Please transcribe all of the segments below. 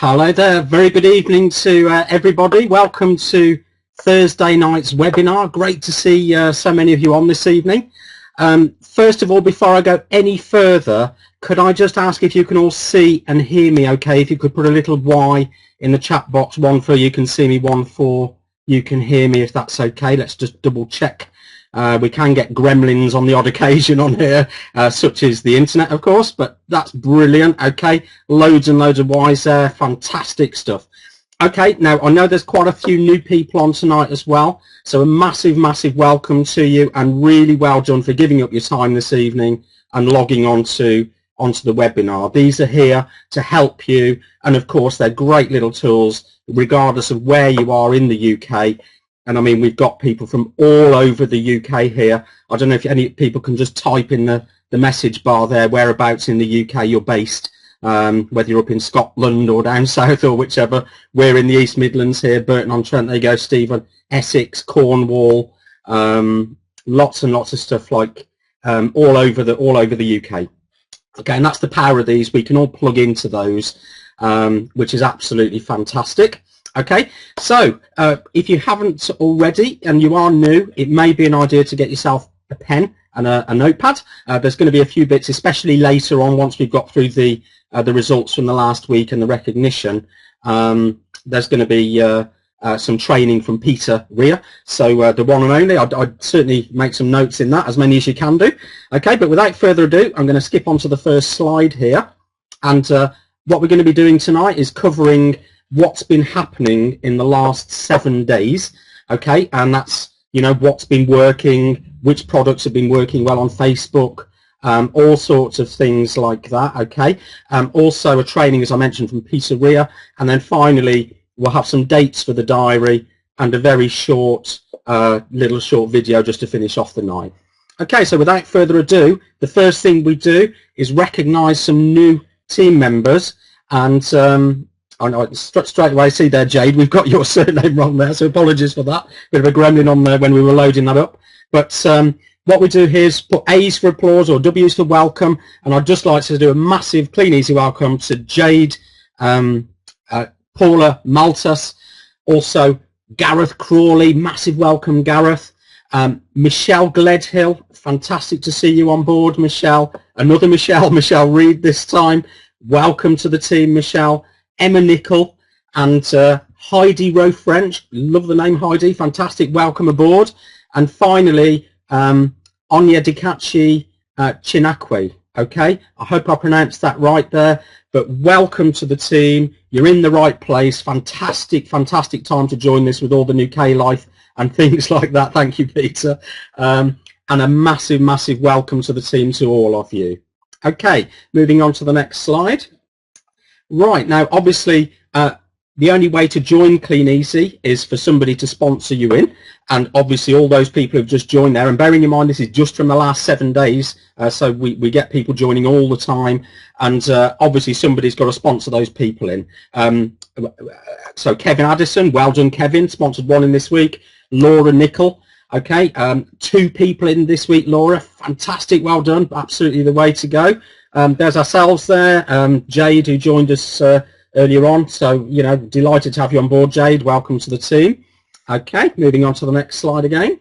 Hello there, very good evening to everybody. Welcome to Thursday night's webinar. Great to see so many of you on this evening. First of all, before I go any further, could I just ask if you can all see and hear me okay? If you could put a little Y in the chat box, one for you can see me, one for you can hear me, if that's okay. Let's just double check. We can get gremlins on the odd occasion on here, such as the internet, of course, but that's brilliant. Okay, loads and loads of Ys there, fantastic stuff. Okay, now I know there's quite a few new people on tonight as well, so a massive, massive welcome to you, and really well done for giving up your time this evening and logging onto the webinar. These are here to help you, and of course they're great little tools regardless of where you are in the UK. And I mean, we've got people from all over the UK here. I don't know if any people can just type in the message bar there whereabouts in the UK you're based, whether you're up in Scotland or down south or whichever. We're in the East Midlands here, Burton-on-Trent, there you go, Stephen, Essex, Cornwall, lots and lots of stuff like all over the UK. Okay, and that's the power of these. We can all plug into those, which is absolutely fantastic. Okay, so if you haven't already and you are new, it may be an idea to get yourself a pen and a notepad. There's going to be a few bits, especially later on once we've got through the results from the last week and the recognition. There's going to be some training from Peter Rea, so the one and only. I'd certainly make some notes in that, as many as you can do. Okay, but without further ado, I'm going to skip on to the first slide here, and what we're going to be doing tonight is covering what's been happening in the last 7 days. Okay, and that's, you know, what's been working, which products have been working well on Facebook, all sorts of things like that. Okay, also a training, as I mentioned, from Peter Rea, and then finally we'll have some dates for the diary and a very short little short video just to finish off the night. Okay, so without further ado, the first thing we do is recognize some new team members, and I straight away see there, Jade, we've got your surname wrong there, so apologies for that. Bit of a gremlin on there when we were loading that up. But what we do here is put A's for applause or W's for welcome, and I'd just like to do a massive, clean, easy welcome to Jade, Paula Maltus, also Gareth Crawley, massive welcome, Gareth. Michelle Gledhill, fantastic to see you on board, Michelle. Another Michelle, Michelle Reed this time. Welcome to the team, Michelle. Emma Nicol and Heidi Rowe French, love the name Heidi, fantastic, welcome aboard. And finally, Anya Dikachi Chinakwe, okay, I hope I pronounced that right there, but welcome to the team, you're in the right place, fantastic, fantastic time to join this with all the new K-Life and things like that, thank you Peter, and a massive, massive welcome to the team to all of you. Okay, moving on to the next slide. Right, now obviously the only way to join Clean Easy is for somebody to sponsor you in, and obviously all those people who've just joined there, and bearing in mind this is just from the last 7 days, so we get people joining all the time, and obviously somebody's got to sponsor those people in. So Kevin Addison, well done Kevin, sponsored one in this week. Laura Nicol, okay, 2 people in this week, Laura, fantastic, well done, absolutely the way to go. There's ourselves there, Jade, who joined us earlier on, so you know, delighted to have you on board, Jade, welcome to the team. Okay, moving on to the next slide again.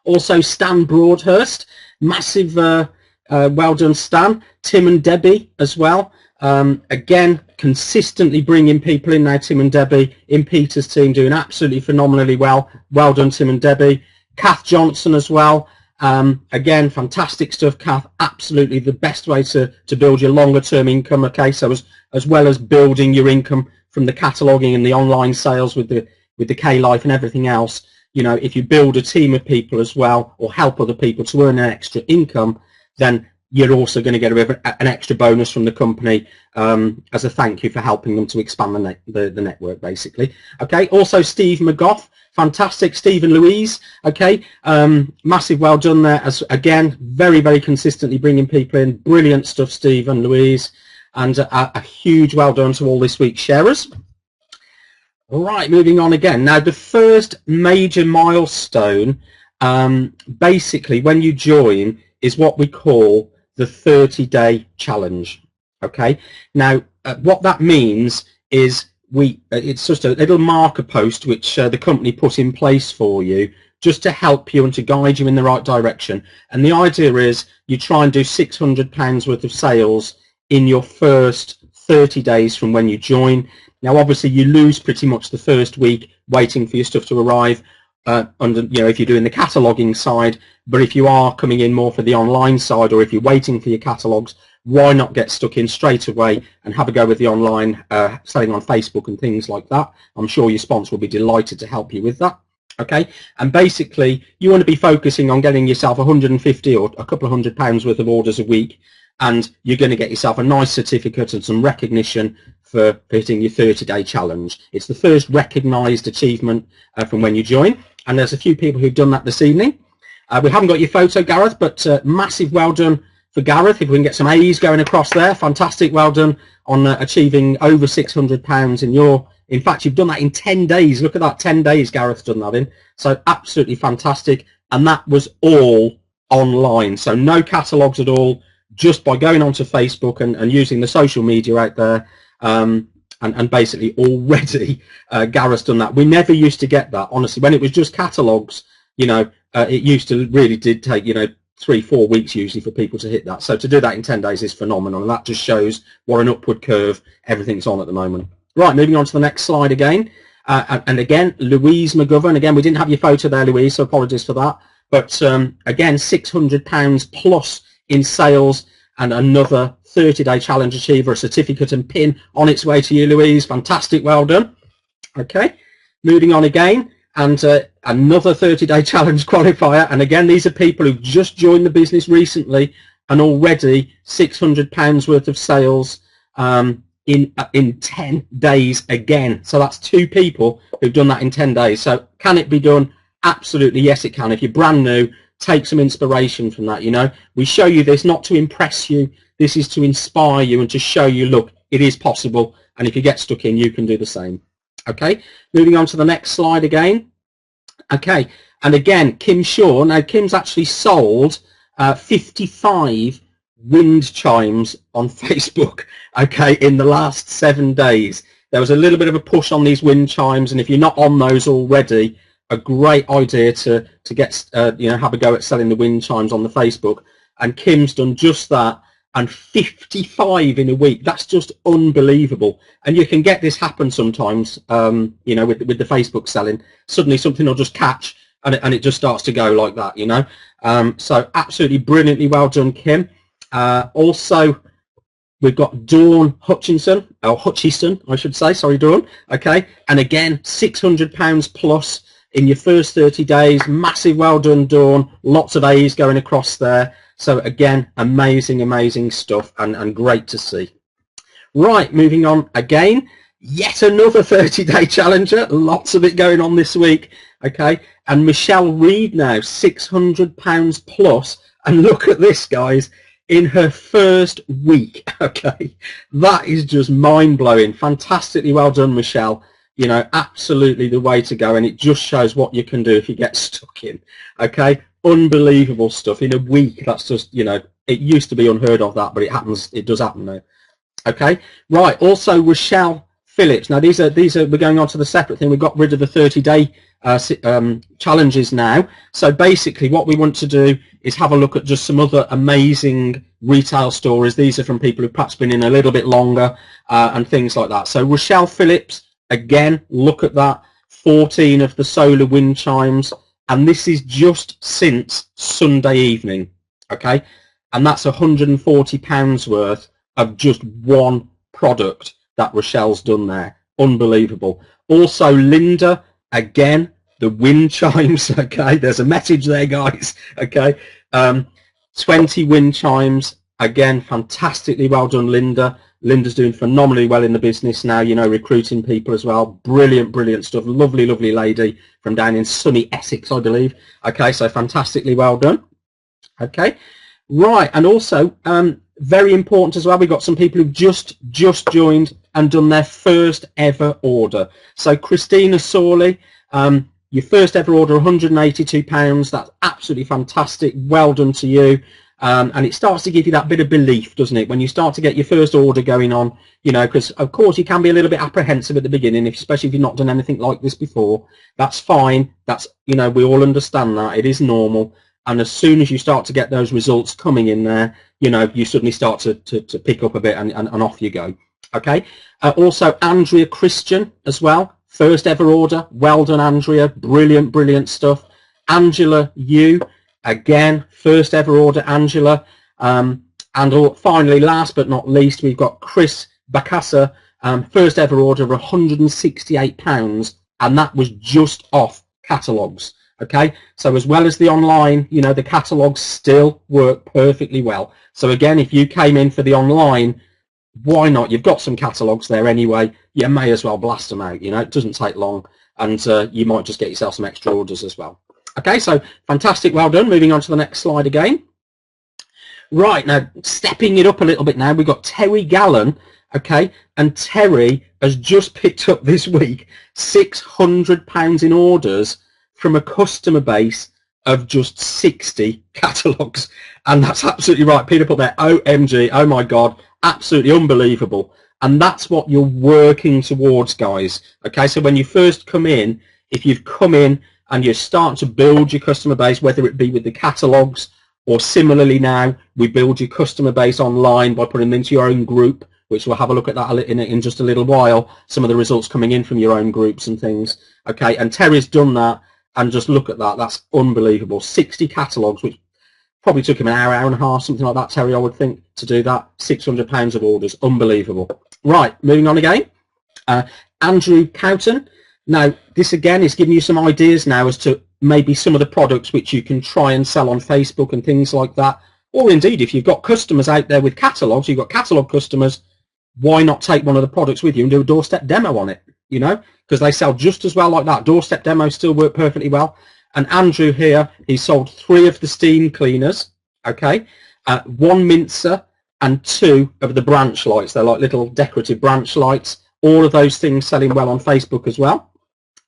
Also Stan Broadhurst, massive well done Stan. Tim and Debbie as well, again consistently bringing people in now, Tim and Debbie in Peter's team doing absolutely phenomenally well, well done Tim and Debbie. Kath Johnson as well. Again, fantastic stuff, Kath. Absolutely the best way to build your longer term income. Okay, so as well as building your income from the cataloging and the online sales with the K-Life and everything else, you know, if you build a team of people as well or help other people to earn an extra income, then you're also going to get an extra bonus from the company as a thank you for helping them to expand the network, basically. Okay, also Steve McGough, fantastic, Steve and Louise, okay, massive well done there, as again, very, very consistently bringing people in, brilliant stuff, Steve and Louise, and a huge well done to all this week's sharers. All right, moving on again. Now, the first major milestone, basically, when you join, is what we call the 30-day challenge. Okay, now what that means is it's just a little marker post which the company put in place for you just to help you and to guide you in the right direction. And the idea is you try and do £600 worth of sales in your first 30 days from when you join. Now obviously you lose pretty much the first week waiting for your stuff to arrive if you're doing the cataloguing side, but if you are coming in more for the online side, or if you're waiting for your catalogues, why not get stuck in straight away and have a go with the online selling on Facebook and things like that. I'm sure your sponsor will be delighted to help you with that. Okay, and basically you want to be focusing on getting yourself 150 or a couple of £100 worth of orders a week, and you're going to get yourself a nice certificate and some recognition for hitting your 30-day challenge. It's the first recognised achievement from when you join, and there's a few people who've done that this evening. We haven't got your photo, Gareth, but massive well done for Gareth. If we can get some A's going across there, fantastic, well done on achieving over £600 in fact, you've done that in 10 days. Look at that, 10 days Gareth's done that in. So absolutely fantastic, and that was all online, so no catalogues at all, just by going onto Facebook and using the social media out there. And basically already Gareth's done that. We never used to get that, honestly. When it was just catalogues, it used to really did take 3-4 weeks usually for people to hit that. So to do that in 10 days is phenomenal, and that just shows what an upward curve everything's on at the moment. Right, moving on to the next slide again. And again, Louise McGovern. Again, we didn't have your photo there, Louise, so apologies for that. But again, £600 plus in sales, and another 30-day challenge achiever, a certificate and pin on its way to you, Louise. Fantastic, well done. Okay, moving on again, and another 30-day challenge qualifier. And again, these are people who've just joined the business recently and already £600 worth of sales in 10 days again. So that's 2 people who've done that in 10 days. So can it be done? Absolutely, yes it can. If you're brand new, take some inspiration from that. We show you this not to impress you, this is to inspire you and to show you, look, it is possible, and if you get stuck in, you can do the same. Okay, moving on to the next slide again. Okay, and again, Kim Shaw. Now Kim's actually sold 55 wind chimes on Facebook, okay, in the last 7 days. There was a little bit of a push on these wind chimes, and if you're not on those already, a great idea to get have a go at selling the wind chimes on the Facebook. And Kim's done just that, and 55 in a week. That's just unbelievable. And you can get this happen sometimes, with the Facebook selling. Suddenly something will just catch, and it just starts to go like that. So absolutely brilliantly well done, Kim. Also, we've got Dawn Hutchinson, or Hutchison, I should say. Sorry, Dawn. Okay, and again, £600 plus in your first 30 days. Massive well done, Dawn. Lots of A's going across there. So again, amazing stuff, and great to see. Right, moving on again. Yet another 30-day challenger. Lots of it going on this week. Okay, and Michelle Reed now, £600 plus, and look at this, guys. In her first week. Okay, that is just mind-blowing. Fantastically well done, Michelle. Absolutely the way to go, and it just shows what you can do if you get stuck in. Okay, unbelievable stuff in a week. That's just, it used to be unheard of that, but it does happen now. Okay, right, also Rochelle Phillips. Now these are we're going on to the separate thing. We've got rid of the 30-day challenges now. So basically what we want to do is have a look at just some other amazing retail stories. These are from people who've perhaps been in a little bit longer and things like that. So Rochelle Phillips, again, look at that, 14 of the solar wind chimes, and this is just since Sunday evening. Okay, and that's £140 worth of just one product that Rochelle's done there. Unbelievable. Also Linda, again, the wind chimes. Okay, there's a message there, guys. Okay, 20 wind chimes, again, fantastically well done, Linda. Linda's doing phenomenally well in the business now, recruiting people as well. Brilliant stuff. Lovely lady from down in sunny Essex, I believe. Okay, so fantastically well done. Okay, right, and also very important as well, we've got some people who've just joined and done their first ever order. So Christina Sawley, your first ever order, £182. That's absolutely fantastic. Well done to you. And it starts to give you that bit of belief, doesn't it, when you start to get your first order going on, you know, because of course you can be a little bit apprehensive at the beginning, especially if you've not done anything like this before. That's fine. That's, you know, we all understand that. It is normal. And as soon as you start to get those results coming in there, you know, you suddenly start to pick up a bit, and off you go. Okay. Also, Andrea Christian as well. First ever order. Well done, Andrea. Brilliant, brilliant stuff. Angela Yu. Again, first ever order, Angela. And finally, last but not least, we've got Chris Bacassa, first ever order of £168, and that was just off catalogues. Okay, so as well as the online, you know, the catalogues still work perfectly well. So again, if you came in for the online, why not? You've got some catalogues there anyway. You may as well blast them out. You know, it doesn't take long, and you might just get yourself some extra orders as well. Okay, so fantastic, well done. Moving on to the next slide again. Right, now stepping it up a little bit now, we've got Terry Gallen, okay, and Terry has just picked up this week £600 in orders from a customer base of just 60 catalogues. And that's absolutely right. Peter put there, OMG, oh my God, absolutely unbelievable. And that's what you're working towards, guys. Okay, so when you first come in, if you've come in and you start to build your customer base, whether it be with the catalogues or similarly now, we build your customer base online by putting them into your own group, which we'll have a look at that in just a little while, some of the results coming in from your own groups and things. Okay, and Terry's done that, and just look at that. That's unbelievable. 60 catalogues, which probably took him an hour, hour and a half, something like that, Terry, I would think, to do that. £600 of orders. Unbelievable. Right, moving on again. Andrew Cowton. Now, this again is giving you some ideas now as to maybe some of the products which you can try and sell on Facebook and things like that. Or indeed, if you've got customers out there with catalogues, you've got catalogue customers, why not take one of the products with you and do a doorstep demo on it, you know, because they sell just as well like that. Doorstep demos still work perfectly well. And Andrew here, he sold 3 of the steam cleaners, okay, 1 mincer and 2 of the branch lights. They're like little decorative branch lights. All of those things selling well on Facebook as well.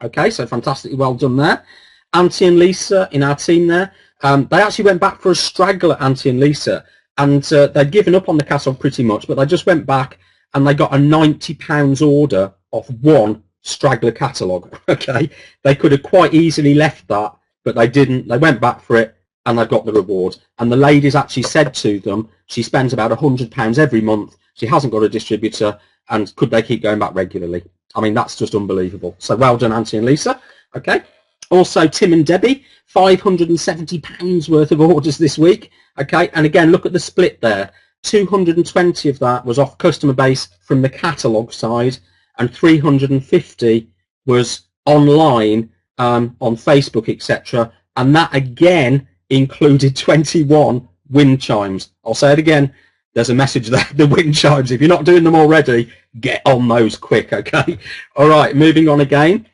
Okay, so fantastically well done there. Auntie and Lisa in our team there, they actually went back for a straggler, Auntie and Lisa, and they'd given up on the catalogue pretty much, but they just went back and they got a £90 order off 1 straggler catalogue. Okay, they could have quite easily left that, but they didn't. They went back for it and they got the reward. And the ladies actually said to them, she spends about £100 every month. She hasn't got a distributor, and could they keep going back regularly? I mean, that's just unbelievable. So well done, Auntie and Lisa. Okay. Also, Tim and Debbie, £570 worth of orders this week. Okay, and again, look at the split there. 220 of that was off customer base from the catalogue side, and 350 was online on Facebook, etc. And that again included 21 wind chimes. I'll say it again. There's a message there, the wind chimes. If you're not doing them already, get on those quick, okay? All right, moving on again.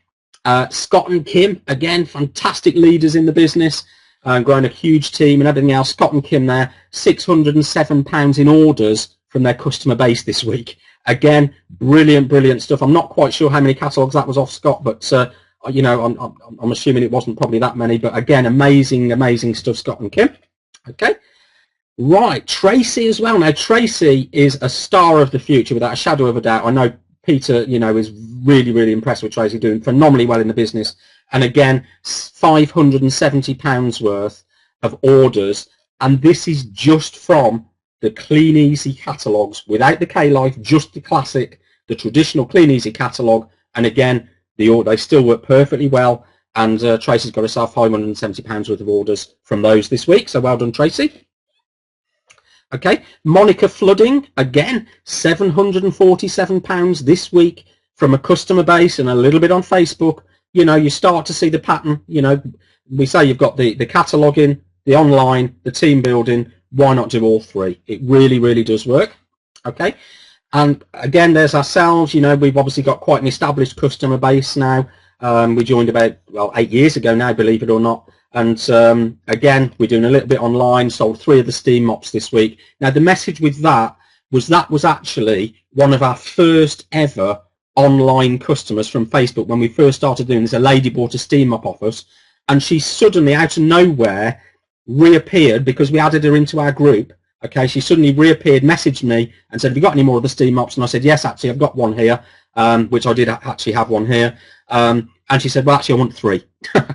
Scott and Kim, again, fantastic leaders in the business, growing a huge team and everything else. Scott and Kim there, £607 in orders from their customer base this week. Again, brilliant, brilliant stuff. I'm not quite sure how many catalogues that was off, Scott, but, you know, I'm assuming it wasn't probably that many. But again, amazing, amazing stuff, Scott and Kim. Okay. Right, Tracy as well. Now, Tracy is a star of the future without a shadow of a doubt. I know Peter, you know, is really, really impressed with Tracy, doing phenomenally well in the business. And again, £570 worth of orders. And this is just from the Clean Easy catalogues, without the K-Life, just the classic, the traditional Clean Easy catalogue. And again, they still work perfectly well. And Tracy's got herself £570 worth of orders from those this week. So well done, Tracy. Okay, Monica Flooding, again, £747 this week from a customer base and a little bit on Facebook. You know, you start to see the pattern. You know, we say you've got the cataloguing, the online, the team building. Why not do all 3? It really, really does work. Okay, and again, there's ourselves. You know, we've obviously got quite an established customer base now. We joined about, well, 8 years ago now, believe it or not. And again, we're doing a little bit online, sold 3 of the steam mops this week. Now, the message with that was actually one of our first ever online customers from Facebook. When we first started doing this, a lady bought a steam mop off us, and she suddenly, out of nowhere, reappeared because we added her into our group. Okay, she suddenly reappeared, messaged me and said, have you got any more of the steam mops? And I said, yes, actually, I've got one here, which I did actually have one here. And she said, well, actually, I want 3.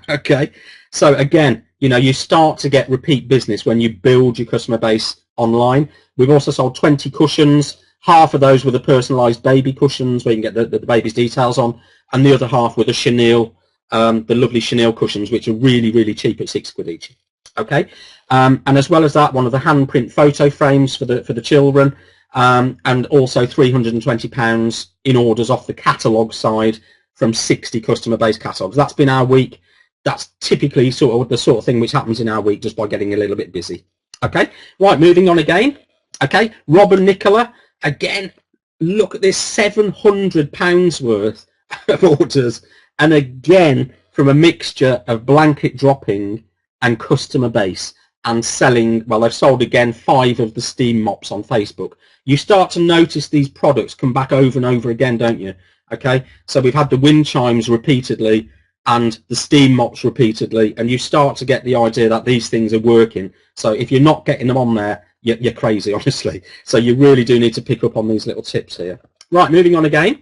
Okay, so again, you know, you start to get repeat business when you build your customer base online. We've also sold 20 cushions. Half of those were the personalised baby cushions where you can get the baby's details on, and the other half were the chenille, the lovely chenille cushions, which are really, really cheap at £6 each. Okay, and as well as that, one of the handprint photo frames for the children, and also £320 in orders off the catalogue side from 60 customer-based catalogues. That's been our week. That's typically sort of the sort of thing which happens in our week just by getting a little bit busy. Okay, right, moving on again. Okay, Rob and Nicola, again, look at this, £700 worth of orders, and again, from a mixture of blanket dropping and customer base, and selling, well, they've sold again 5 of the steam mops on Facebook. You start to notice these products come back over and over again, don't you? Okay, so we've had the wind chimes repeatedly and the steam mops repeatedly, and you start to get the idea that these things are working. So if you're not getting them on there, you're crazy, honestly. So you really do need to pick up on these little tips here. Right, moving on again.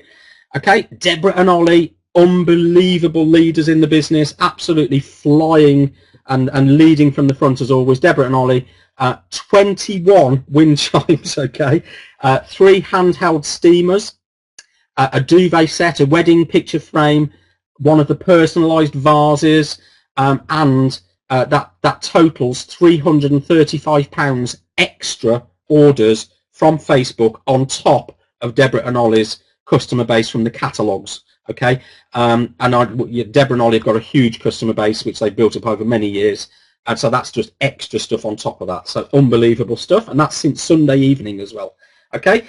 Okay, Deborah and Ollie, unbelievable leaders in the business, absolutely flying and leading from the front as always. Deborah and Ollie, 21 wind chimes, okay, 3 handheld steamers, a duvet set, a wedding picture frame, one of the personalised vases, and that totals £335 extra orders from Facebook on top of Deborah and Ollie's customer base from the catalogues. Okay, and Deborah and Ollie have got a huge customer base which they've built up over many years, and so that's just extra stuff on top of that. So unbelievable stuff, and that's since Sunday evening as well. Okay,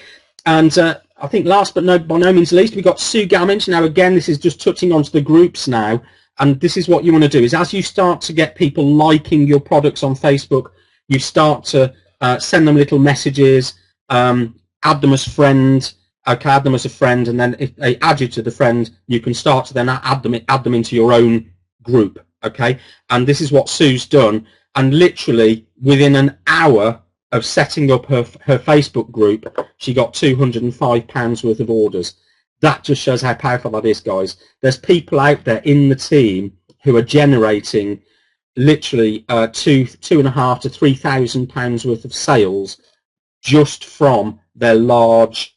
and I think last but by no means least, we've got Sue Gamage. Now again, this is just touching onto the groups now, and this is what you want to do, is as you start to get people liking your products on Facebook, you start to send them little messages, add them as friends. Okay, add them as a friend, and then if they add you to the friend, you can start to then add them into your own group. Okay, and this is what Sue's done, and literally within an hour of setting up her Facebook group, she got £205 worth of orders. That just shows how powerful that is, guys. There's people out there in the team who are generating literally £2,500 to £3,000 worth of sales just from their large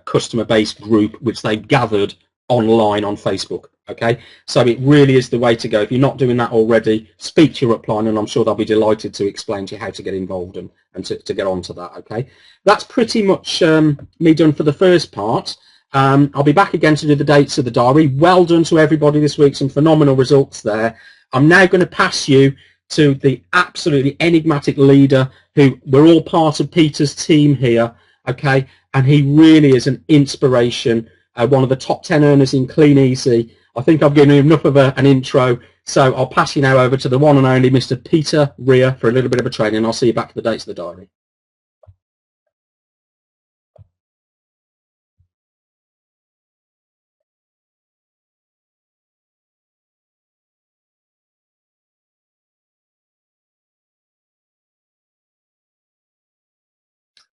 customer base group which they gathered online on Facebook. Okay, so it really is the way to go. If you're not doing that already, speak to your upline, and I'm sure they'll be delighted to explain to you how to get involved and to get onto that. Okay, that's pretty much me done for the first part. I'll be back again to do the dates of the diary. Well done to everybody this week, some phenomenal results there. I'm now going to pass you to the absolutely enigmatic leader, who we're all part of Peter's team here. Okay, and he really is an inspiration, one of the top 10 earners in Clean Easy. I think I've given you enough of an intro, so I'll pass you now over to the one and only Mr. Peter Rea for a little bit of a training. I'll see you back to the dates of the diary.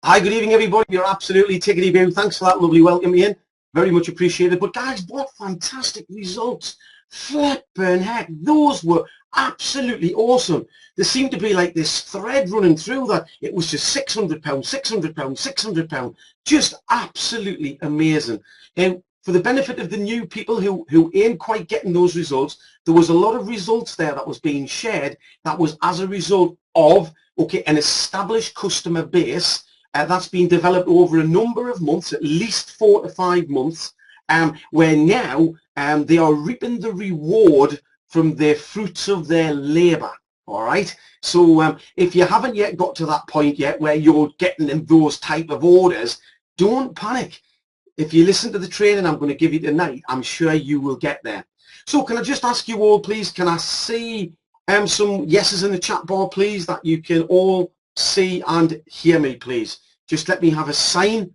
Hi, good evening, everybody. You're absolutely tickety-boo. Thanks for that lovely welcome, Ian. Very much appreciated. But guys, what fantastic results. Flippin' heck, those were absolutely awesome. There seemed to be like this thread running through that it was just £600, £600, £600. Just absolutely amazing. And for the benefit of the new people who ain't quite getting those results, there was a lot of results there that was being shared that was as a result of, okay, an established customer base that's been developed over a number of months, at least 4 to 5 months, where now they are reaping the reward from their fruits of their labor. All right, so if you haven't yet got to that point yet where you're getting those type of orders, don't panic. If you listen to the training I'm going to give you tonight, I'm sure you will get there. So can I just ask you all, please, can I see some yeses in the chat bar, please, that you can all see and hear me, please? Just let me have a sign.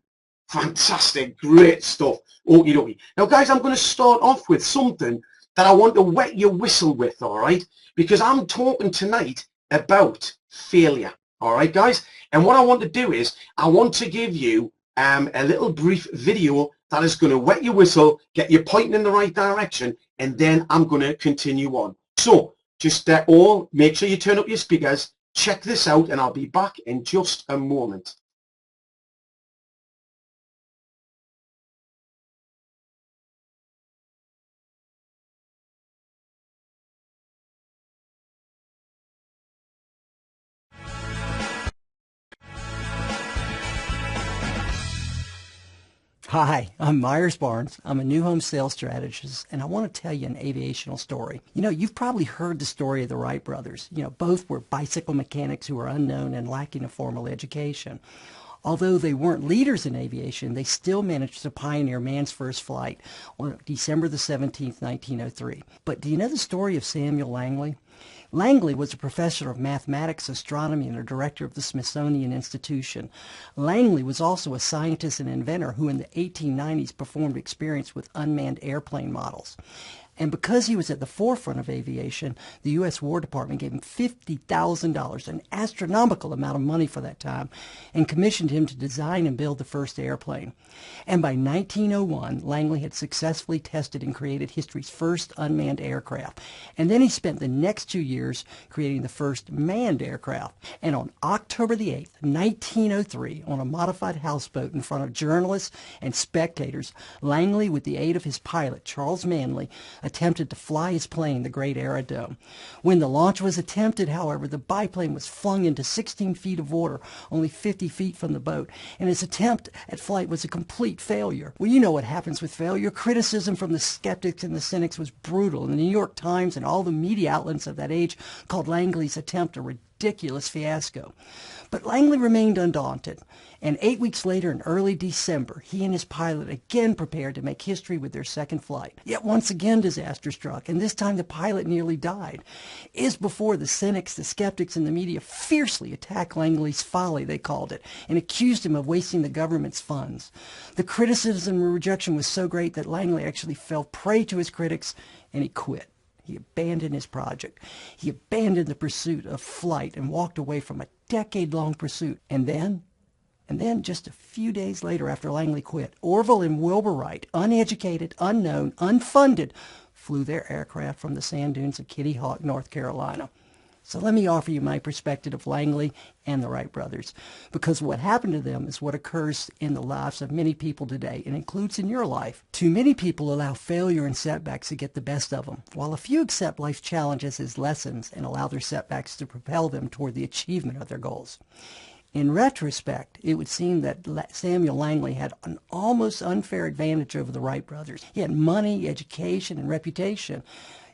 Fantastic, great stuff. Okie dokie. Now, guys, I'm going to start off with something that I want to wet your whistle with, all right? Because I'm talking tonight about failure. All right, guys. And what I want to do is I want to give you a little brief video that is going to wet your whistle, get you pointing in the right direction, and then I'm going to continue on. So just all make sure you turn up your speakers, check this out, and I'll be back in just a moment. Hi, I'm Myers Barnes. I'm a new home sales strategist, and I want to tell you an aviational story. You know, you've probably heard the story of the Wright brothers. You know, both were bicycle mechanics who were unknown and lacking a formal education. Although they weren't leaders in aviation, they still managed to pioneer man's first flight on December the 17th, 1903. But do you know the story of Samuel Langley? Langley was a professor of mathematics, astronomy, and a director of the Smithsonian Institution. Langley was also a scientist and inventor who in the 1890s performed experiments with unmanned airplane models. And because he was at the forefront of aviation, the U.S. War Department gave him $50,000, an astronomical amount of money for that time, and commissioned him to design and build the first airplane. And by 1901, Langley had successfully tested and created history's first unmanned aircraft. And then he spent the next 2 years creating the first manned aircraft. And on October the 8th, 1903, on a modified houseboat in front of journalists and spectators, Langley, with the aid of his pilot, Charles Manley, attempted to fly his plane, the Great Aerodome. When the launch was attempted, however, the biplane was flung into 16 feet of water, only 50 feet from the boat, and his attempt at flight was a complete failure. Well, you know what happens with failure. Criticism from the skeptics and the cynics was brutal, and the New York Times and all the media outlets of that age called Langley's attempt a ridiculous fiasco. But Langley remained undaunted, and 8 weeks later in early December, he and his pilot again prepared to make history with their second flight. Yet once again disaster struck, and this time the pilot nearly died. It is before the cynics, the skeptics, and the media fiercely attacked Langley's folly, they called it, and accused him of wasting the government's funds. The criticism and rejection was so great that Langley actually fell prey to his critics, and he quit. He abandoned his project. He abandoned the pursuit of flight and walked away from a decade-long pursuit. And then just a few days later after Langley quit, Orville and Wilbur Wright, uneducated, unknown, unfunded, flew their aircraft from the sand dunes of Kitty Hawk, North Carolina. So let me offer you my perspective of Langley and the Wright brothers, because what happened to them is what occurs in the lives of many people today and includes in your life. Too many people allow failure and setbacks to get the best of them, while a few accept life's challenges as lessons and allow their setbacks to propel them toward the achievement of their goals. In retrospect, it would seem that Samuel Langley had an almost unfair advantage over the Wright brothers. He had money, education, and reputation.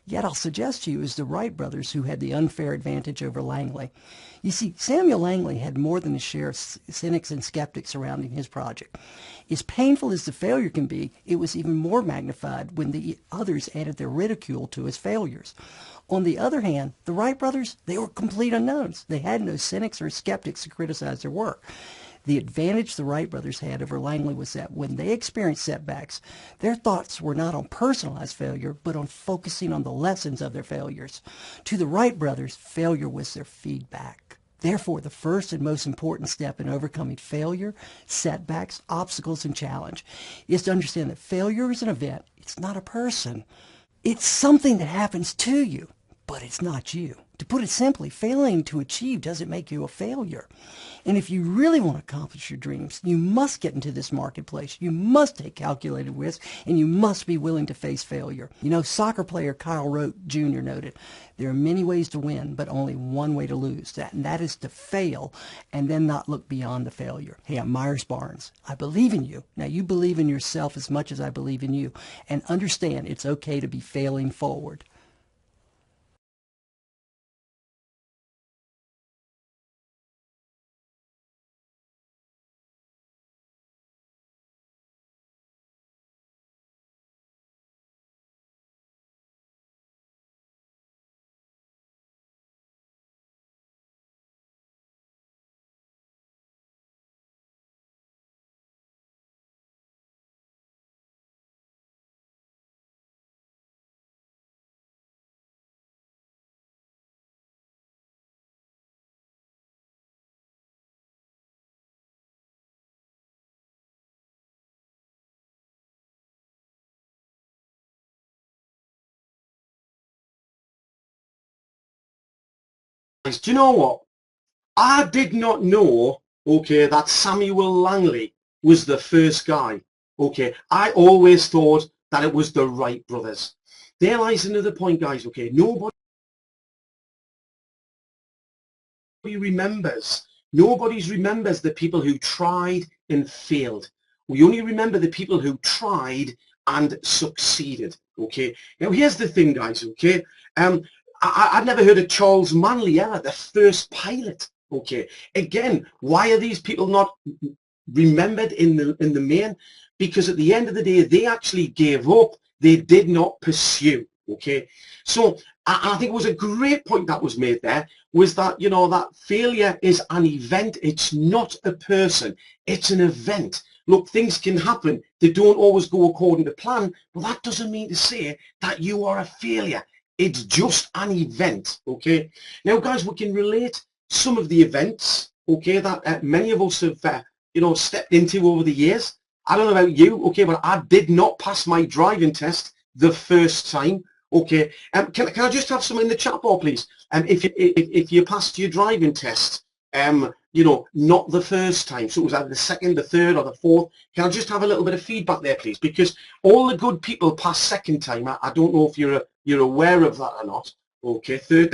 Yet I'll suggest to you it was the Wright brothers who had the unfair advantage over Langley. You see, Samuel Langley had more than his share of cynics and skeptics surrounding his project. As painful as the failure can be, it was even more magnified when the others added their ridicule to his failures. On the other hand, the Wright brothers, they were complete unknowns. They had no cynics or skeptics to criticize their work. The advantage the Wright brothers had over Langley was that when they experienced setbacks, their thoughts were not on personalized failure, but on focusing on the lessons of their failures. To the Wright brothers, failure was their feedback. Therefore, the first and most important step in overcoming failure, setbacks, obstacles, and challenge is to understand that failure is an event. It's not a person. It's something that happens to you, but it's not you. To put it simply, failing to achieve doesn't make you a failure. And if you really want to accomplish your dreams, you must get into this marketplace. You must take calculated risks, and you must be willing to face failure. You know, soccer player Kyle Rote Jr. noted, there are many ways to win, but only one way to lose. And that is to fail and then not look beyond the failure. Hey, I'm Myers Barnes. I believe in you. Now, you believe in yourself as much as I believe in you. And understand it's okay to be failing forward. Do you know what? I did not know, okay, that Samuel Langley was the first guy. Okay, I always thought that it was the Wright brothers. There lies another point, guys. Okay, nobody remembers. Nobody remembers the people who tried and failed. We only remember the people who tried and succeeded. Okay. Now here's the thing, guys. Okay. I'd never heard of Charles Manley ever, the first pilot. Okay. Again, why are these people not remembered in the main? Because at the end of the day, they actually gave up. They did not pursue. Okay. So I think it was a great point that was made there, was that, you know, that failure is an event. It's not a person. It's an event. Look, things can happen. They don't always go according to plan, but that doesn't mean to say that you are a failure. It's just an event, okay? Now, guys, we can relate some of the events, okay, that many of us have, you know, stepped into over the years. I don't know about you, okay, but I did not pass my driving test the first time. Okay, can I just have some in the chat bar, please? If you passed your driving test, you know, not the first time, so it was either the second, the third, or the fourth. Can I just have a little bit of feedback there, please? Because all the good people pass second time. I don't know if you're aware of that or not. Okay, third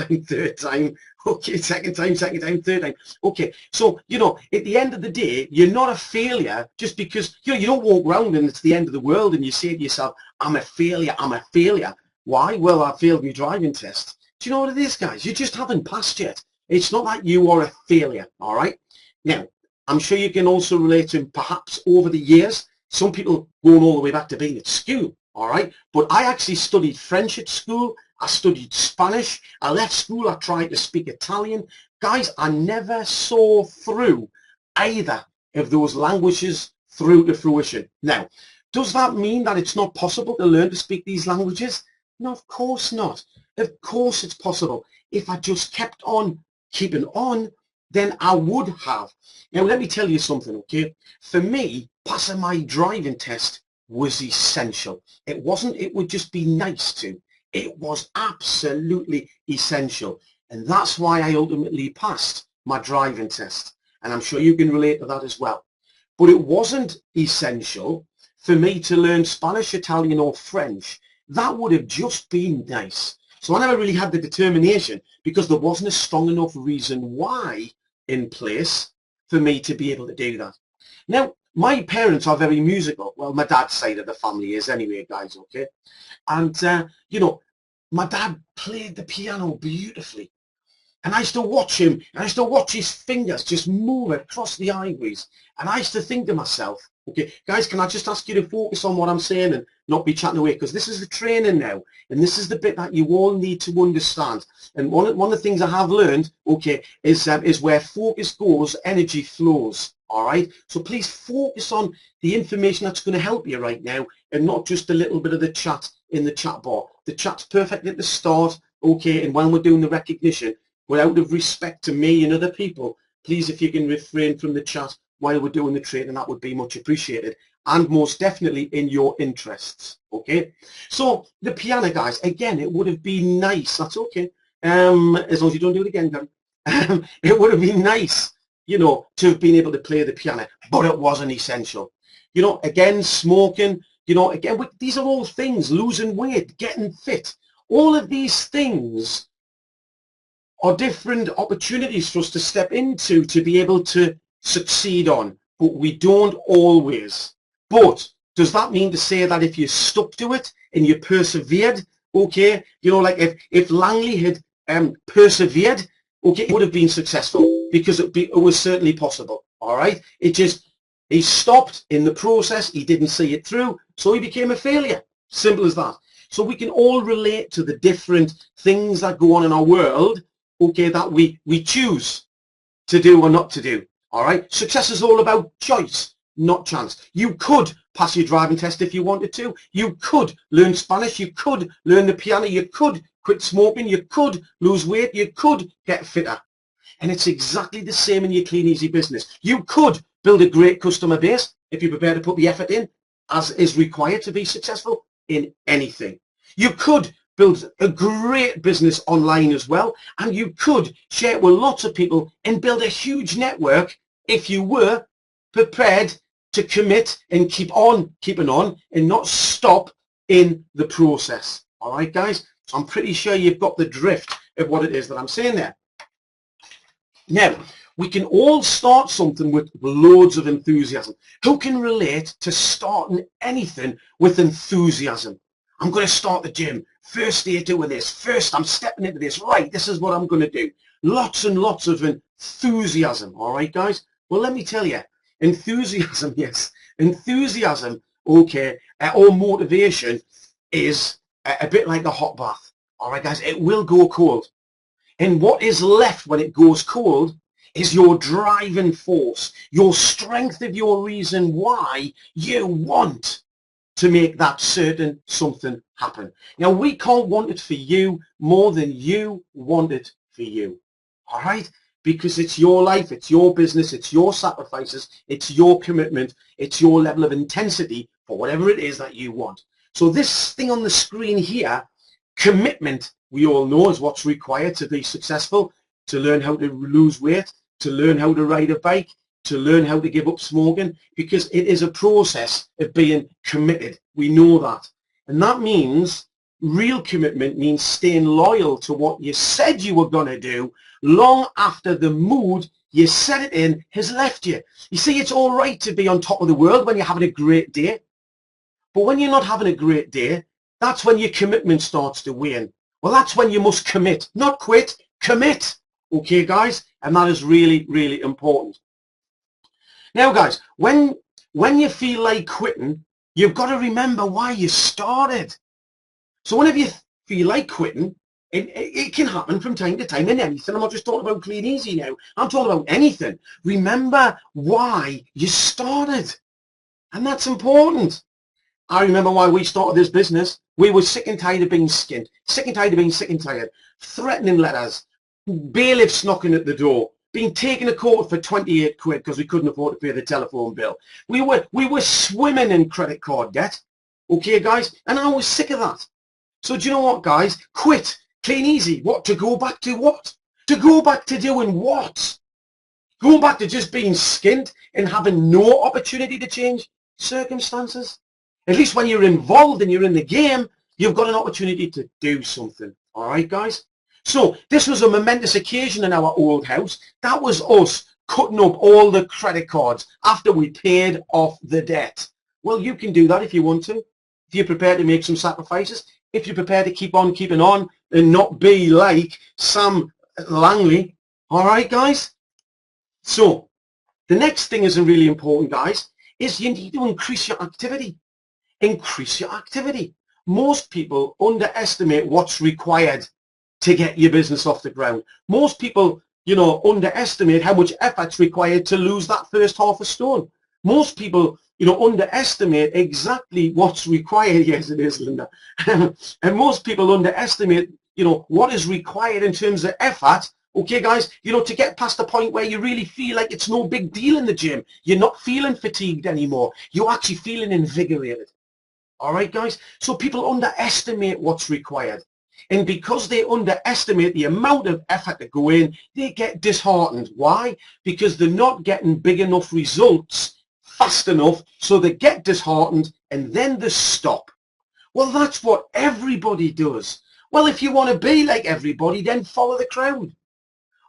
time. Okay, second time, third time. Okay, so, you know, at the end of the day, you're not a failure just because, you know, you don't walk around and it's the end of the world and you say to yourself, I'm a failure, I'm a failure. Why? Well, I failed my driving test. Do you know what it is, guys? You just haven't passed yet. It's not like you are a failure, all right? Now, I'm sure you can also relate to perhaps over the years, some people going all the way back to being at school, all right? But I actually studied French at school. I studied Spanish. I left school. I tried to speak Italian. Guys, I never saw through either of those languages through to fruition. Now, does that mean that it's not possible to learn to speak these languages? No, of course not. Of course it's possible. If I just kept on keeping on, then I would have. Now, let me tell you something, okay? For me, passing my driving test was essential. It wasn't, it would just be nice to. It was absolutely essential. And that's why I ultimately passed my driving test. And I'm sure you can relate to that as well. But it wasn't essential for me to learn Spanish, Italian, or French. That would have just been nice. So I never really had the determination because there wasn't a strong enough reason why in place for me to be able to do that. Now, my parents are very musical. Well, my dad's side of the family is anyway, guys, okay? And, you know, my dad played the piano beautifully. And I used to watch him, and I used to watch his fingers just move across the ivories. And I used to think to myself, okay, guys, can I just ask you to focus on what I'm saying and not be chatting away? Because this is the training now, and this is the bit that you all need to understand. And one of the things I have learned, okay, is where focus goes, energy flows. All right, so please focus on the information that's going to help you right now, and not just a little bit of the chat in the chat bar. The chat's perfect at the start, okay, and when we're doing the recognition, but out of respect to me and other people, please, if you can refrain from the chat while we're doing the training, that would be much appreciated, and most definitely in your interests, okay? So the piano, guys, again, it would have been nice, that's okay, as long as you don't do it again, Gary. It would have been nice, you know, to have been able to play the piano, but it wasn't essential. You know, again, smoking, you know, again, these are all things, losing weight, getting fit, all of these things are different opportunities for us to step into to be able to succeed on, but we don't always. But does that mean to say that if you stuck to it and you persevered, okay, you know, like if Langley had persevered, okay, it would have been successful because it was certainly possible, all right? It just, he stopped in the process, he didn't see it through, so he became a failure. Simple as that. So we can all relate to the different things that go on in our world, okay, that we choose to do or not to do, all right? Success is all about choice, not chance. You could pass your driving test if you wanted to. You could learn Spanish. You could learn the piano. You could quit smoking. You could lose weight. You could get fitter. And it's exactly the same in your Clean Easy business. You could build a great customer base if you're prepared to put the effort in as is required to be successful in anything. You could build a great business online as well, and you could share it with lots of people and build a huge network if you were prepared to commit and keep on keeping on and not stop in the process. All right, guys? So I'm pretty sure you've got the drift of what it is that I'm saying there. Now, we can all start something with loads of enthusiasm. Who can relate to starting anything with enthusiasm? I'm going to start the gym. First day doing this. First, I'm stepping into this. Right, this is what I'm going to do. Lots and lots of enthusiasm. All right, guys? Well, let me tell you, enthusiasm, yes, enthusiasm, okay, or motivation is a bit like a hot bath. All right, guys? It will go cold. And what is left when it goes cold is your driving force, your strength of your reason why you want to make that certain something happen. Now, we can't want it for you more than you want it for you. All right? Because it's your life, it's your business, it's your sacrifices, it's your commitment, it's your level of intensity for whatever it is that you want. So this thing on the screen here, commitment, we all know is what's required to be successful, to learn how to lose weight, to learn how to ride a bike, to learn how to give up smoking, because it is a process of being committed. We know that. And that means real commitment means staying loyal to what you said you were going to do long after the mood you set it in has left you. You see, it's all right to be on top of the world when you're having a great day. But when you're not having a great day, that's when your commitment starts to wane. Well, that's when you must commit, not quit, commit. Okay, guys? And that is really, really important. Now, guys, when you feel like quitting, you've got to remember why you started. So whenever you feel like quitting, it can happen from time to time in anything. I'm not just talking about Clean Easy now. I'm talking about anything. Remember why you started. And that's important. I remember why we started this business. We were sick and tired of being skinned, sick and tired of being sick and tired, threatening letters, bailiffs knocking at the door, being taken to court for 28 quid because we couldn't afford to pay the telephone bill. We were swimming in credit card debt. Okay, guys? And I was sick of that. So do you know what, guys? Quit. Clean Easy. What? To go back to what? To go back to doing what? Going back to just being skinned and having no opportunity to change circumstances? At least when you're involved and you're in the game, you've got an opportunity to do something. All right, guys? So this was a momentous occasion in our old house. That was us cutting up all the credit cards after we paid off the debt. Well, you can do that if you want to. If you're prepared to make some sacrifices, if you're prepared to keep on keeping on and not be like Sam Langley. All right, guys? So the next thing is really important, guys, is you need to increase your activity. Increase your activity. Most people underestimate what's required to get your business off the ground. Most people, underestimate how much effort's required to lose that first half a stone. Most people, underestimate exactly what's required. Yes, it is, Linda. And most people underestimate, what is required in terms of effort. Okay, guys, to get past the point where you really feel like it's no big deal in the gym. You're not feeling fatigued anymore. You're actually feeling invigorated. All right, guys? So people underestimate what's required. And because they underestimate the amount of effort to go in, they get disheartened. Why? Because they're not getting big enough results fast enough, so they get disheartened and then they stop. Well, that's what everybody does. Well, if you want to be like everybody, then follow the crowd.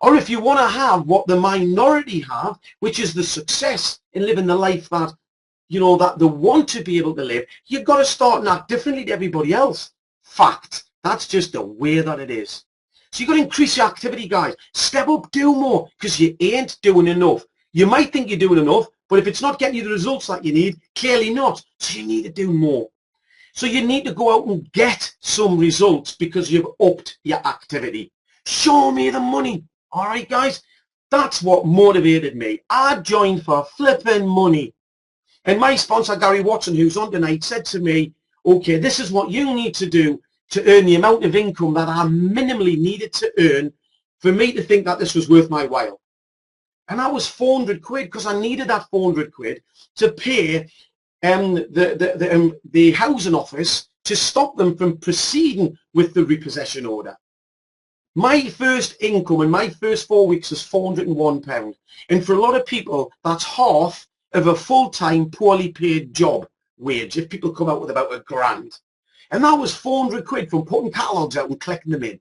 Or if you want to have what the minority have, which is the success in living the life that, that they want to be able to live, you've got to start and act differently to everybody else. Fact. That's just the way that it is. So you've got to increase your activity, guys. Step up, do more, because you ain't doing enough. You might think you're doing enough, but if it's not getting you the results that you need, clearly not. So you need to do more. So you need to go out and get some results because you've upped your activity. Show me the money. All right, guys? That's what motivated me. I joined for flipping money. And my sponsor, Gary Watson, who's on tonight, said to me, okay, this is what you need to do to earn the amount of income that I minimally needed to earn for me to think that this was worth my while. And that was 400 quid because I needed that 400 quid to pay the housing office to stop them from proceeding with the repossession order. My first income in my first 4 weeks was £401. And for a lot of people, that's half of a full-time, poorly paid job wage if people come out with about £1,000. And that was 400 quid from putting catalogues out and collecting them in.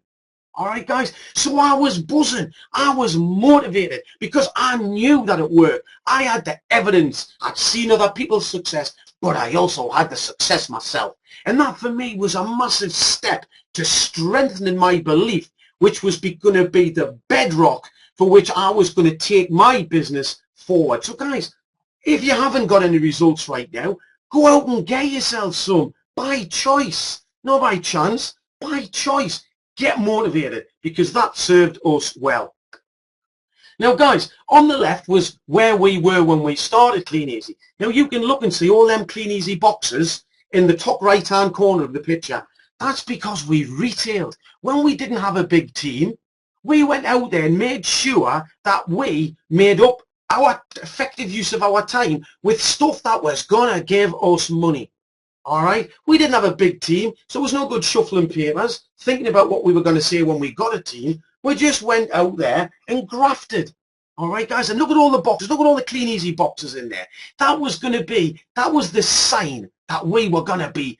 All right, guys. So I was buzzing. I was motivated because I knew that it worked. I had the evidence. I'd seen other people's success, but I also had the success myself. And that for me was a massive step to strengthening my belief, which was going to be the bedrock for which I was going to take my business forward. So guys, if you haven't got any results right now, go out and get yourself some by choice, not by chance, by choice. Get motivated because that served us well. Now guys, on the left was where we were when we started Clean Easy. Now you can look and see all them Clean Easy boxes in the top right hand corner of the picture. That's because we retailed. When we didn't have a big team, we went out there and made sure that we made up our effective use of our time with stuff that was going to give us money. All right, we didn't have a big team, so it was no good shuffling papers, thinking about what we were going to say when we got a team. We just went out there and grafted. All right, guys, and look at all the boxes. Look at all the Clean Easy boxes in there. That was the sign that we were going to be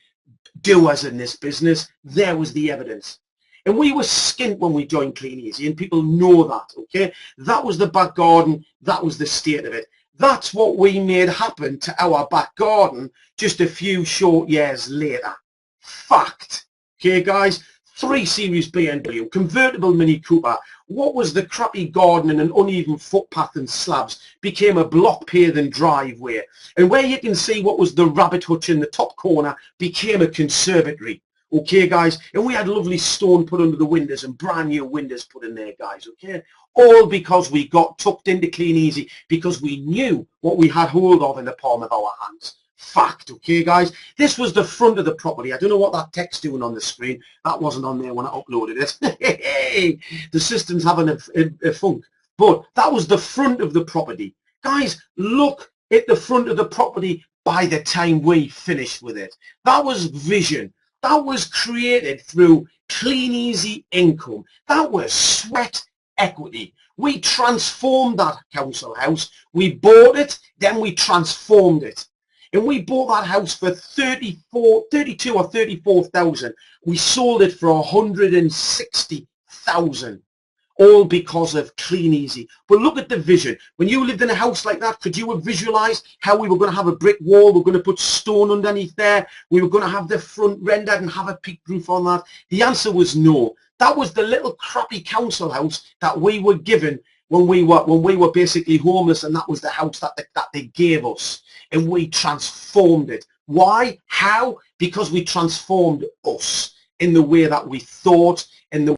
doers in this business. There was the evidence. And we were skint when we joined Clean Easy, and people know that, okay? That was the back garden. That was the state of it. That's what we made happen to our back garden just a few short years later. Fact. Okay, guys? 3 Series BMW, convertible Mini Cooper. What was the crappy garden and an uneven footpath and slabs became a block paved and driveway. And where you can see what was the rabbit hutch in the top corner became a conservatory. Okay, guys? And we had lovely stone put under the windows and brand new windows put in there, guys, okay? All because we got tucked into Clean Easy because we knew what we had hold of in the palm of our hands. Fact, okay, guys? This was the front of the property. I don't know what that text doing on the screen. That wasn't on there when I uploaded it. The system's having a funk. But that was the front of the property. Guys, look at the front of the property by the time we finished with it. That was vision. That was created through Clean Easy income. That was sweat equity. We transformed that council house. We bought it, then we transformed it. And we bought that house for 32 or 34,000. We sold it for 160,000. All because of Clean Easy. But look at the vision. When you lived in a house like that, could you have visualized how we were going to have a brick wall? We're going to put stone underneath there. We were going to have the front rendered and have a peaked roof on that. The answer was no. That was the little crappy council house that we were given when we were basically homeless, and that was the house that they gave us. And we transformed it. Why? How? Because we transformed us in the way that we thought, in the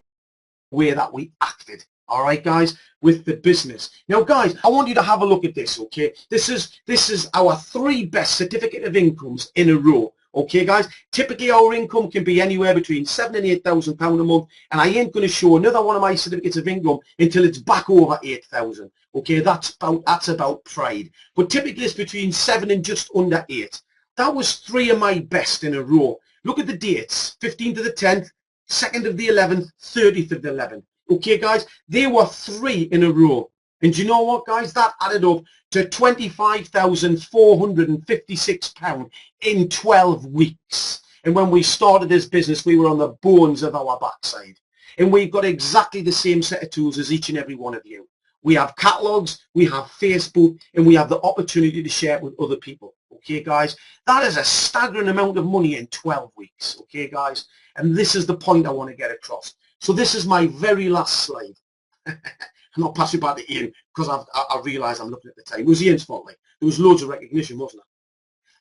way that we acted. All right, guys, with the business. Now, guys, I want you to have a look at this, okay? This is our 3 best certificate of incomes in a row. Okay, guys, typically our income can be anywhere between £7,000 and £8,000 a month, and I ain't going to show another one of my certificates of income until it's back over 8,000. Okay, that's about pride. But typically it's between 7 and just under 8. That was 3 of my best in a row. Look at the dates: 15th of the 10th, 2nd of the 11th, 30th of the 11th. Okay, guys, they were 3 in a row. And do you know what, guys? That added up to £25,456 in 12 weeks. And when we started this business, we were on the bones of our backside. And we've got exactly the same set of tools as each and every one of you. We have catalogs, we have Facebook, and we have the opportunity to share it with other people. Okay, guys? That is a staggering amount of money in 12 weeks. Okay, guys? And this is the point I want to get across. So this is my very last slide. And I'll pass it back to Ian because I realised I'm looking at the time. It was Ian's fault. Like, there was loads of recognition, wasn't it?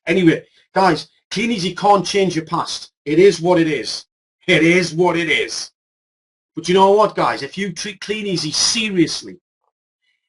Anyway, guys, Clean Easy can't change your past. It is what it is. It is what it is. But you know what, guys? If you treat Clean Easy seriously,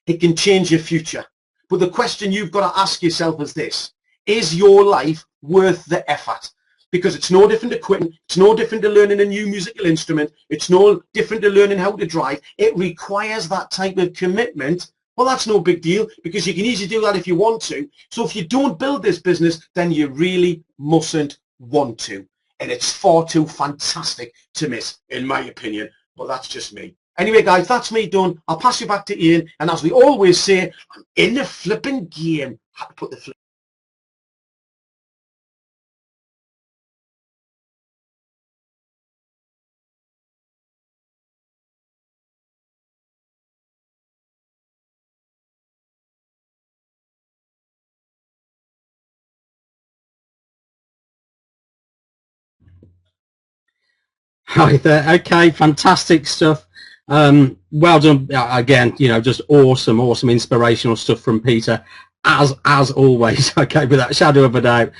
it can change your future. But the question you've got to ask yourself is this: is your life worth the effort? Because it's no different to quitting, it's no different to learning a new musical instrument, it's no different to learning how to drive. It requires that type of commitment. Well, that's no big deal because you can easily do that if you want to. So if you don't build this business, then you really mustn't want to. and it's far too fantastic to miss, in my opinion. But that's just me. Anyway, guys, that's me done. I'll pass you back to Ian, and as we always say, I'm in the flipping game. I have to put the flip. Hi there. Okay, fantastic stuff. Well done again. You know, just awesome, inspirational stuff from Peter, as always. Okay, without a shadow of a doubt.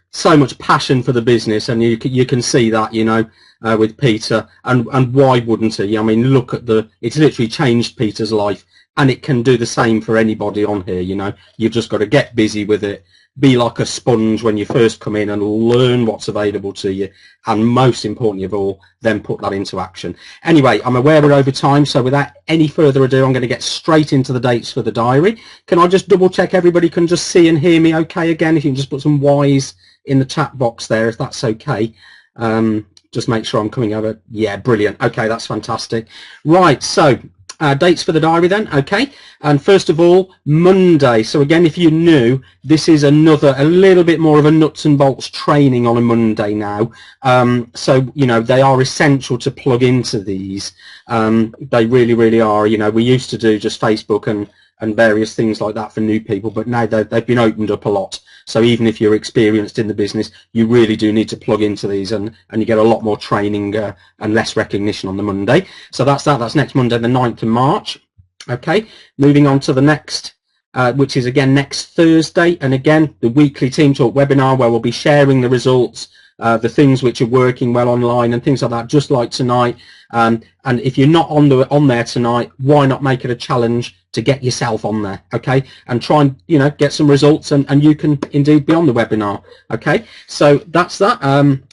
So much passion for the business, and you can see that, you know, with Peter. And why wouldn't he? I mean, look at it's literally changed Peter's life, and it can do the same for anybody on here. You know, you've just got to get busy with it. Be like a sponge when you first come in and learn what's available to you, and most importantly of all, then put that into action. Anyway, I'm aware we're over time, so without any further ado, I'm going to get straight into the dates for the diary. Can I just double check everybody can just see and hear me okay again? If you can just put some Y's in the chat box there, if that's okay. Just make sure I'm coming over. Yeah, brilliant. Okay, that's fantastic. Right, so dates for the diary then. Okay, and first of all, Monday. So again, if you're new, this is a little bit more of a nuts and bolts training on a Monday now. So, you know, they are essential to plug into these. They really are. You know, we used to do just Facebook and various things like that for new people, but now they've been opened up a lot. So even if you're experienced in the business, you really do need to plug into these, and you get a lot more training and less recognition on the Monday. So that's next Monday, the 9th of March. Okay, moving on to the next, which is again next Thursday, and again the weekly Team Talk webinar, where we'll be sharing the results, the things which are working well online and things like that, just like tonight. And if you're not on there tonight, why not make it a challenge to get yourself on there, okay, and try and, you know, get some results, and you can indeed be on the webinar. Okay, so that's that.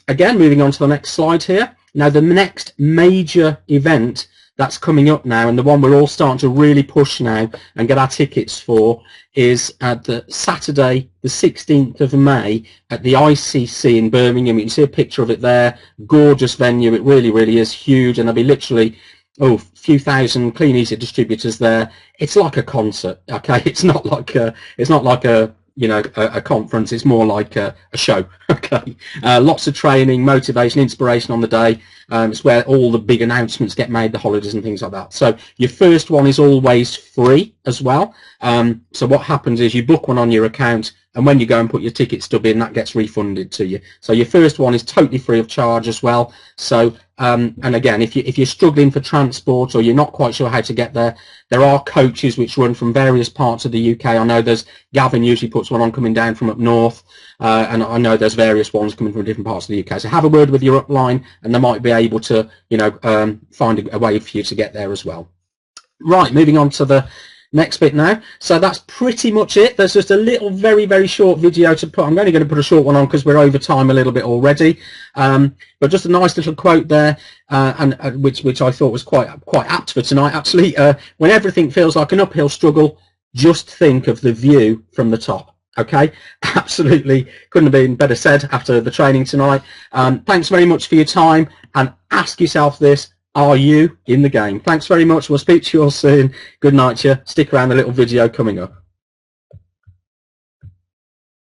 Again, moving on to the next slide here. Now, the next major event that's coming up now, and the one we're all starting to really push now and get our tickets for, is at the Saturday the 16th of May at the ICC in Birmingham. You can see a picture of it there. Gorgeous venue. It really is huge, and there'll be literally a few thousand Clean Easy distributors there. It's like a concert. Okay, it's not like a you know, a conference. It's more like a show. Okay, lots of training, motivation, inspiration on the day. It's where all the big announcements get made, the holidays and things like that. So your first one is always free as well. So what happens is you book one on your account, and when you go and put your ticket stub in, that gets refunded to you. So your first one is totally free of charge as well. So and again, if you're struggling for transport, or you're not quite sure how to get there, there are coaches which run from various parts of the UK. I know there's Gavin usually puts one on coming down from up north, and I know there's various ones coming from different parts of the UK. So have a word with your upline, and they might be able to, you know, find a way for you to get there as well. Right, moving on to the next bit now. So that's pretty much it. There's just a little very short video to put. I'm only going to put a short one on because we're over time a little bit already, but just a nice little quote there, and which I thought was quite apt for tonight actually. When everything feels like an uphill struggle, just think of the view from the top. Okay, absolutely couldn't have been better said after the training tonight. Thanks very much for your time, and ask yourself this: are you in the game? Thanks very much. We'll speak to you all soon. Good night to you. Stick around, the little video coming up.